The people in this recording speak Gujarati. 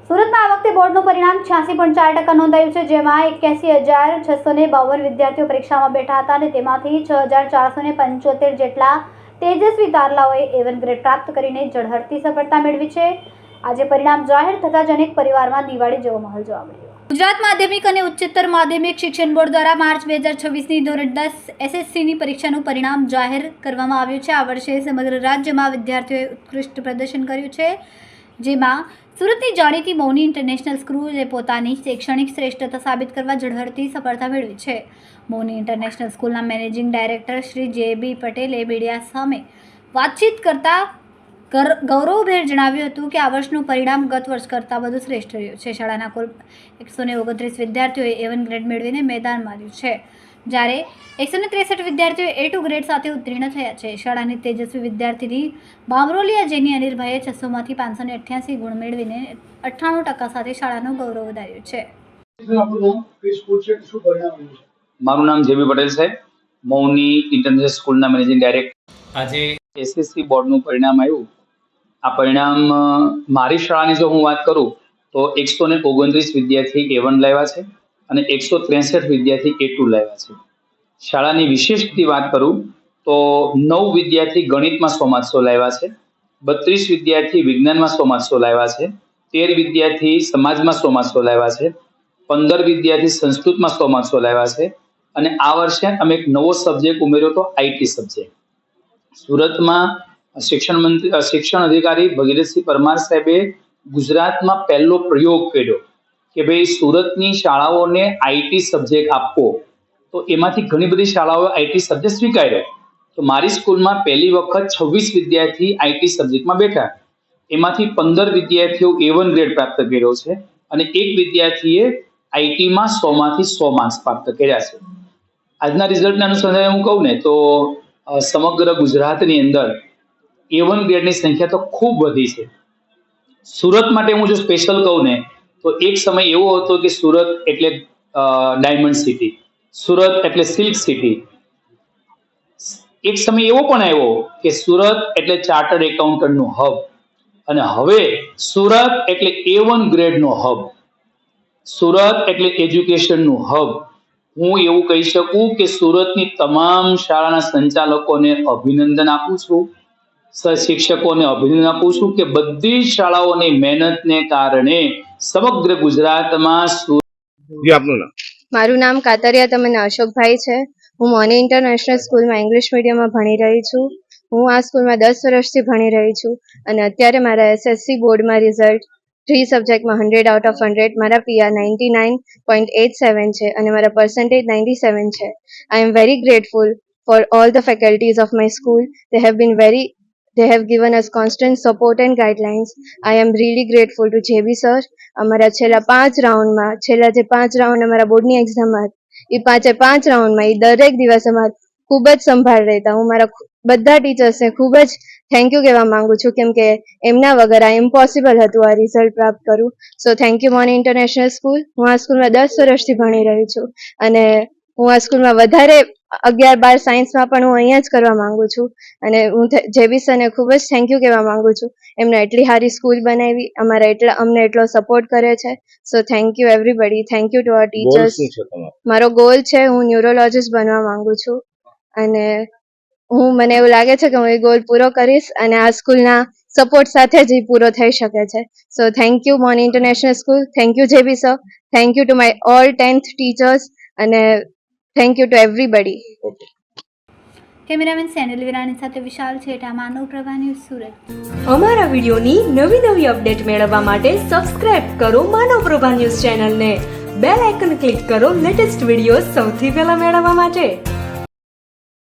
સુરતમાં આ વખતે બોર્ડનું પરિણામ 86.4% નોંધાયું છે, જેમાં 81,652 વિદ્યાર્થીઓ પરીક્ષામાં બેઠા હતા અને તેમાંથી 6,475 જેટલા તેજસ્વી તારલાઓએ A1 ગ્રેડ પ્રાપ્ત કરીને ઝળહળતી સફળતા મેળવી છે. આજે પરિણામ જાહેર થતાં જ અનેક પરિવારમાં દિવાળી જેવો માહોલ જોવા મળ્યો. ગુજરાત માધ્યમિક અને ઉચ્ચતર માધ્યમિક શિક્ષણ બોર્ડ દ્વારા માર્ચ 2026ની ધોરણ 10 SSCની પરીક્ષાનું પરિણામ જાહેર કરવામાં આવ્યું છે. આ વર્ષે સમગ્ર રાજ્યમાં વિદ્યાર્થીઓએ ઉત્કૃષ્ટ પ્રદર્શન કર્યું છે, જેમાં સુરતની જાણીતી મૌની ઇન્ટરનેશનલ સ્કૂલે પોતાની શૈક્ષણિક શ્રેષ્ઠતા સાબિત કરવા ઝળહળતી સફળતા મેળવી છે. મૌની ઇન્ટરનેશનલ સ્કૂલના મેનેજિંગ ડાયરેક્ટર શ્રી JB પટેલે મીડિયા સામે વાતચીત કરતા ગૌરવભેર જણાવ્યું હતું કે આ વર્ષનું પરિણામ ગત વર્ષ કરતાં વધુ શ્રેષ્ઠ રહ્યું છે. શાળાના કુલ 129 વિદ્યાર્થીઓએ A1 ગ્રેડ મેળવીને મેદાન માર્યું છે, જ્યારે 163 વિદ્યાર્થીઓ A2 ગ્રેડ સાથે ઉત્તીર્ણ થયા છે. શાળાની તેજસ્વી વિદ્યાર્થીની બામરોલિયા જેની અનિલભાઈએ 600માંથી 588 ગુણ મેળવીને 98% સાથે શાળાનું ગૌરવ વધાર્યું છે. મારું નામ JB પટેલ સાહેબ, મૌની ઇન્ટરનેશનલ સ્કૂલના મેનેજિંગ ડાયરેક્ટર. આજે SSC બોર્ડનું પરિણામ આવ્યું. આ પરિણામ મારી શાળાની જો હું વાત કરું તો 129 વિદ્યાર્થી A1 લાવ્યા છે અને 163 વિદ્યાર્થી A2 લાવ્યા છે. શાળાની વિશેષથી વાત કરું તો 9 વિદ્યાર્થી ગણિતમાં 100 લાવ્યા છે, 32 વિદ્યાર્થી વિજ્ઞાનમાં 100 લાવ્યા છે, 13 વિદ્યાર્થી સમાજમાં 100 લાવ્યા છે, 15 વિદ્યાર્થી સંસ્કૃતમાં 100 લાવ્યા છે અને આ વર્ષે અમે એક નવો સબ્જેક્ટ ઉમેર્યો તો IT સબ્જેક્ટ. સુરતમાં શિક્ષણ અધિકારી ભગીરથસિંહ પરમાર સાહેબે ગુજરાતમાં પહેલો પ્રયોગ કર્યો કે ભાઈ સુરતની શાળાઓને IT સબ્જેક્ટ આપવો, તો એમાંથી ઘણી બધી શાળાઓએ IT સબ્જેક્ટ સ્વીકાર્યો. તો મારી સ્કૂલમાં પહેલી વખત 26 વિદ્યાર્થી IT સબ્જેક્ટમાં બેઠા, એમાંથી 15 વિદ્યાર્થીઓ A1 ગ્રેડ પ્રાપ્ત કર્યો છે અને એક વિદ્યાર્થીએ IT-માં 100માંથી 100 માર્ક્સ પ્રાપ્ત કર્યા છે. આજના રિઝલ્ટના અનુસંધાને હું કહું ને તો સમગ્ર ગુજરાતની અંદર A1 ગ્રેડની સંખ્યા તો ખૂબ વધી છે. સુરત માટે હું જો સ્પેશિયલ કહું ને તો એક સમય એવો હતો કે સુરત એટલે ડાયમંડ સિટી, સુરત એટલે સિલ્ક સિટી. એક સમય એવો પણ આવ્યો કે સુરત એટલે ચાર્ટર્ડ એકાઉન્ટન્ટનું હબ અને હવે સુરત એટલે A1 ગ્રેડનો હબ, સુરત એટલે એજ્યુકેશનનું હબ. હું એવું કહી શકું કે સુરતની તમામ શાળાના સંચાલકોને અભિનંદન આપું છું, શિક્ષકોને અભિનંદન આપું છું કે બધી શાળાઓની મહેનતને કારણે સમગ્ર ગુજરાતમાં. મારું નામ કાતરિયા તમન્ના અશોકભાઈ છે. હું મૌની ઇન્ટરનેશનલ સ્કૂલમાં ઇંગ્લિશ મીડિયમમાં ભણી રહી છું. હું આ સ્કૂલમાં 10 વર્ષથી ભણી રહી છું અને અત્યારે મારા SSC બોર્ડમાં રિઝલ્ટ 3 સબ્જેક્ટમાં 100 out of 100, મારા PR 99.87 છે અને મારા પર્સન્ટેજ 97 છે. I am very grateful for all the faculties of my school. They have given us constant support and guidelines. I am really grateful to JB sir. અમારા છેલ્લા 5 રાઉન્ડ અમારા બોર્ડની એક્ઝામમાં એ 5 રાઉન્ડમાં એ દરેક દિવસ અમારે ખૂબ જ સંભાળ રહેતા. હું મારા બધા ટીચર્સને ખૂબ જ થેન્ક યુ કહેવા માંગુ છું, કેમ કે એમના વગર આ ઇમ્પોસિબલ હતું આ રિઝલ્ટ પ્રાપ્ત કરવું. So thank you Mauni international school. હું આ સ્કૂલમાં 10 વર્ષથી ભણી રહી છું અને હું આ સ્કૂલમાં વધારે 11-12 સાયન્સમાં પણ હું અહીંયા જ કરવા માંગુ છું અને હું JB સરને ખૂબ જ થેન્ક યુ કહેવા માંગુ છું. એમને એટલી સારી સ્કૂલ બનાવી, અમને એટલો સપોર્ટ કરે છે. So thank you everybody. Thank you to our teachers. મારો ગોલ છે હું ન્યુરોલોજીસ્ટ બનવા માંગુ છું અને મને એવું લાગે છે કે હું એ ગોલ પૂરો કરીશ અને આ સ્કૂલના સપોર્ટ સાથે જ એ પૂરો થઈ શકે છે. So thank you Mauni international school. Thank you JB sir. Thank you to my all 10th teachers અને thank you to everybody. Cameraman Senal Virani સાથે વિશાલ છેટા, માનવ પ્રભા ન્યૂઝ, સુરત. અમારા વિડીયોની નવી અપડેટ મેળવવા માટે સબસ્ક્રાઇબ કરો માનવ પ્રભા ન્યૂઝ ચેનલને. બેલ આઇકન ક્લિક કરો લેટેસ્ટ વિડીયો સૌથી પહેલા મેળવવા માટે.